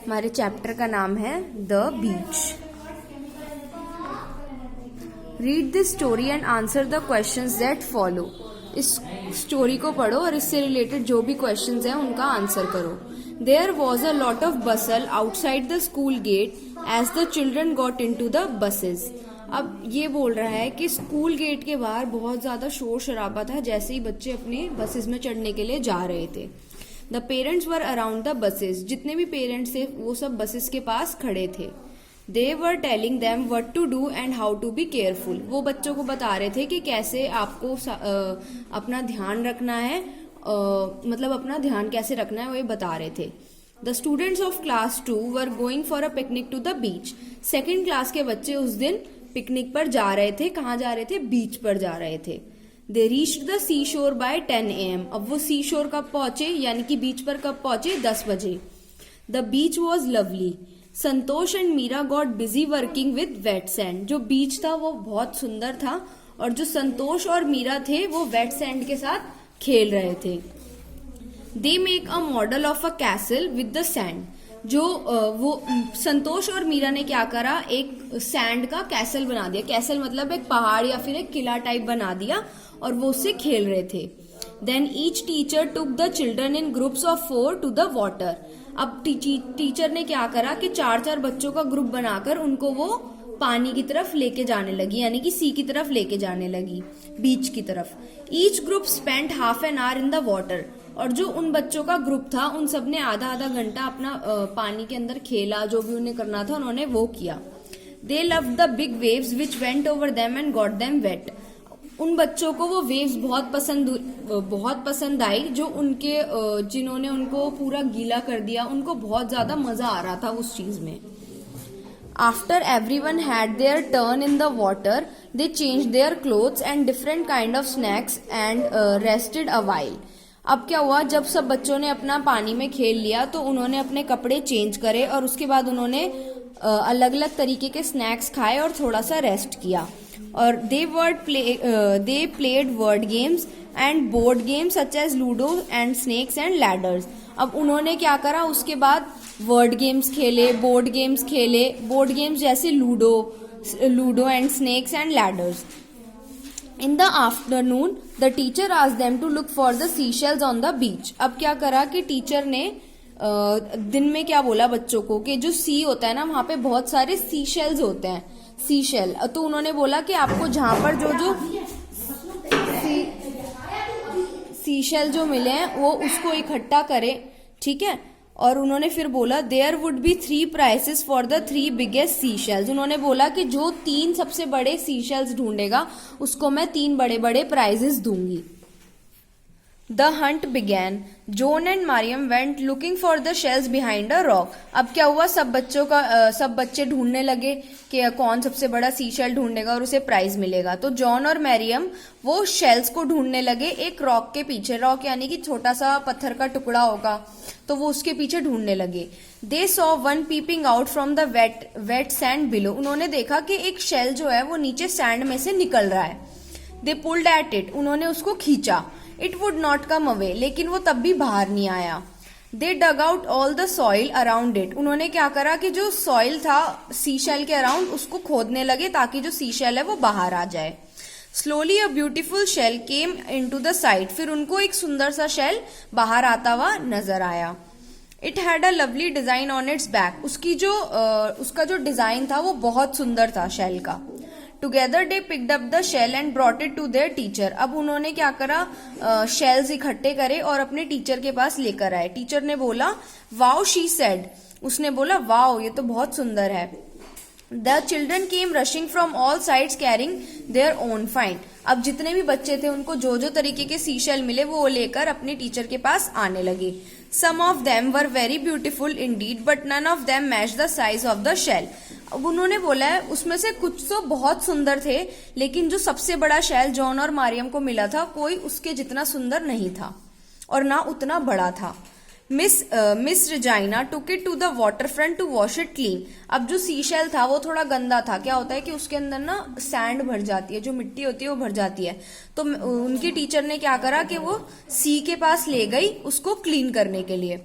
हमारे चैप्टर का नाम है the beach. Read this story and answer the questions that follow. इस स्टोरी को पढ़ो और इससे रिलेटेड जो भी क्वेश्चंस हैं उनका आंसर करो। There was a lot of bustle outside the school gate as the children got in to the buses. अब ये बोल रहा है कि स्कूल गेट के बाहर बहुत ज्यादा शोर शराबा था जैसे ही बच्चे अपने बसेस में चढ़ने के लिए जा रहे थे। The parents were around the buses. जितने भी पेरेंट्स थे वो सब बसेस के पास खड़े थे। They were telling them what to do and how to be careful. वो बच्चों को बता रहे थे कि कैसे आपको अपना ध्यान रखना है, मतलब अपना ध्यान कैसे रखना है वो ये बता रहे थे। The students of class 2 were going for a picnic to the beach. Second class के बच्चे उस दिन पिकनिक पर जा रहे थे। कहाँ जा रहे थे? बीच पर जा रहे थे। दे रीच्ड द सी शोर बाय 10 AM। अब वो सी शोर कब पहुंचे, यानी कि बीच पर कब पहुंचे? 10 बजे। The beach was lovely. Santosh and Meera got busy working with wet sand. जो बीच था वो बहुत सुंदर था और जो संतोष और मीरा थे वो वेट सैंड के साथ खेल रहे थे। They make a model of a castle with the sand. जो वो संतोष और मीरा ने क्या करा, एक सैंड का कैसल बना दिया। कैसल मतलब एक पहाड़ या फिर एक किला टाइप बना दिया और वो उससे खेल रहे थे। Then each teacher took the children in groups of 4 to the water. अब टीचर ने क्या करा कि 4-4 बच्चों का ग्रुप बनाकर उनको वो पानी की तरफ लेके जाने लगी, यानी कि सी की तरफ लेके जाने लगी, बीच की तरफ। Each group spent half an hour in the water. और जो उन बच्चों का ग्रुप था उन सब ने आधा घंटा अपना पानी के अंदर खेला, जो भी उन्हें करना था उन्होंने वो किया। They loved the big waves which went over them and got them wet. उन बच्चों को वो वेव्स बहुत पसंद आई जो उनके जिन्होंने उनको पूरा गीला कर दिया। उनको बहुत ज्यादा मजा आ रहा था उस चीज में। After everyone had there turn in the water they change their clothes and different kind of snacks and rested a while. अब क्या हुआ, जब सब बच्चों ने अपना पानी में खेल लिया तो उन्होंने अपने कपड़े चेंज करे और उसके बाद उन्होंने अलग अलग तरीके के स्नैक्स खाए और थोड़ा सा रेस्ट किया। और they played word games and board games such as ludo and snakes and ladders. अब उन्होंने क्या करा, उसके बाद वर्ड गेम्स खेले, बोर्ड गेम्स खेले। बोर्ड गेम्स जैसे ludo and snakes and ladders. In the afternoon, the teacher asked them to look for the seashells on the beach. अब क्या करा कि टीचर ने दिन में क्या बोला बच्चों को कि जो सी होता है ना वहाँ पे बहुत सारे सीशेल्स होते हैं, सीशेल। तो उन्होंने बोला कि आपको जहाँ पर जो सीशेल जो मिले हैं वो उसको इकट्ठा करें, ठीक है। और उन्होंने फिर बोला there would be 3 prizes for the 3 biggest seashells. उन्होंने बोला कि जो 3 सबसे बड़े सीशेल्स ढूंढेगा उसको मैं 3 बड़े बड़े प्राइजेस दूंगी। The hunt began. Joan and Mariam went looking for the shells behind a rock. अब क्या हुआ, सब बच्चे ढूंढने लगे कि कौन सबसे बड़ा सीशेल ढूंढेगा और उसे प्राइज मिलेगा। तो जॉन और मैरियम वो शेल्स को ढूंढने लगे एक रॉक के पीछे। रॉक यानी कि छोटा सा पत्थर का टुकड़ा होगा, तो वो उसके पीछे ढूंढने लगे। They saw one peeping out from the wet sand below. उन्होंने देखा कि एक शेल जो है वो नीचे सैंड में से निकल रहा है। They pulled at it. उन्होंने उसको खींचा। It would not come away. लेकिन वो तब भी बाहर नहीं आया। They dug out all the soil around it. उन्होंने क्या करा कि जो सॉइल था सीशेल के अराउंड उसको खोदने लगे ताकि जो सीशेल है वो बाहर आ जाए। Slowly a beautiful shell came into the side. फिर उनको एक सुंदर सा शेल बाहर आता हुआ नजर आया। It had a lovely design on it's back. उसका जो डिजाइन था वो बहुत सुंदर था शेल का। Together they picked up the shell and brought it to their teacher. अब उन्होंने क्या करा, शेल्स इकट्ठे करे और अपने टीचर के पास लेकर आए। टीचर ने बोला वाओ, शी सेड। उसने बोला वाओ, ये तो बहुत सुंदर है। The children came rushing from all sides carrying their own find. अब जितने भी बच्चे थे उनको जो जो तरीके के सीशेल मिले वो लेकर अपने टीचर के पास आने लगे। Some of them were very beautiful indeed but none of them match the size of the shell. अब उन्होंने बोला है उसमें से कुछ तो बहुत सुंदर थे लेकिन जो सबसे बड़ा शेल जॉन और मारियम को मिला था कोई उसके जितना सुंदर नहीं था और ना उतना बड़ा था। Miss Regina took it to the water front to wash it clean. अब जो सीशेल था वो थोड़ा गंदा था। क्या होता है कि उसके अंदर ना सैंड भर जाती है, जो मिट्टी होती है वो भर जाती है। तो उनकी टीचर ने क्या करा कि वो सी के पास ले गई उसको क्लीन करने के लिए।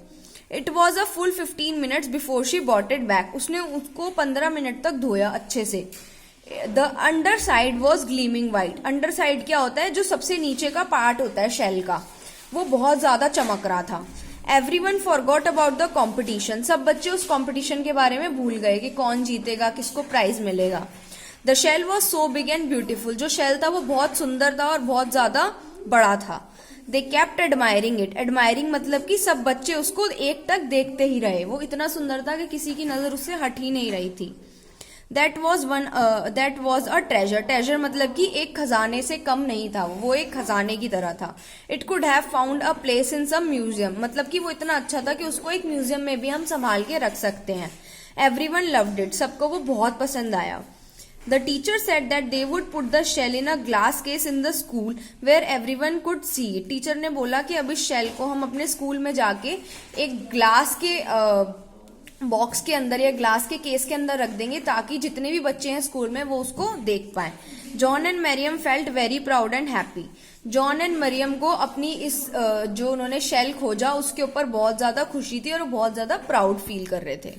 It was a full 15 minutes before she bought it back. उसने उसको 15 मिनट तक धोया अच्छे से. The under side was gleaming white. Under side क्या होता है? जो सबसे नीचे का पार्ट होता है शेल का, वो बहुत ज्यादा चमक रहा था. Everyone forgot about the competition. सब बच्चे उस कॉम्पिटिशन के बारे में भूल गए कि कौन जीतेगा, किसको प्राइज मिलेगा. The shell was so big and beautiful. जो शेल था वो बहुत सुंदर था और बहुत ज्यादा बड़ा था. They kept admiring it. Admiring मतलब कि सब बच्चे उसको एक टक देखते ही रहे. वो इतना सुंदर था कि किसी की नजर उससे हट ही नहीं रही थी. That was a treasure. Treasure मतलब कि एक खजाने से कम नहीं था, वो एक खजाने की तरह था. It could have found a place in some museum. मतलब कि वो इतना अच्छा था कि उसको एक म्यूजियम में भी हम संभाल के रख सकते हैं. Everyone loved it. सबको वो बहुत पसंद आया. The teacher said that they would put the shell in a glass case in the school where everyone could see it. Teacher ने बोला कि अब इस शेल को हम अपने स्कूल में जाके एक ग्लास के बॉक्स के अंदर या ग्लास के केस के अंदर रख देंगे ताकि जितने भी बच्चे हैं स्कूल में वो उसको देख पाए. John and Mariam felt very proud and happy. John and Mariam को अपनी इस जो उन्होंने शेल खोजा उसके ऊपर बहुत ज्यादा खुशी थी और बहुत ज्यादा प्राउड फील कर रहे थे.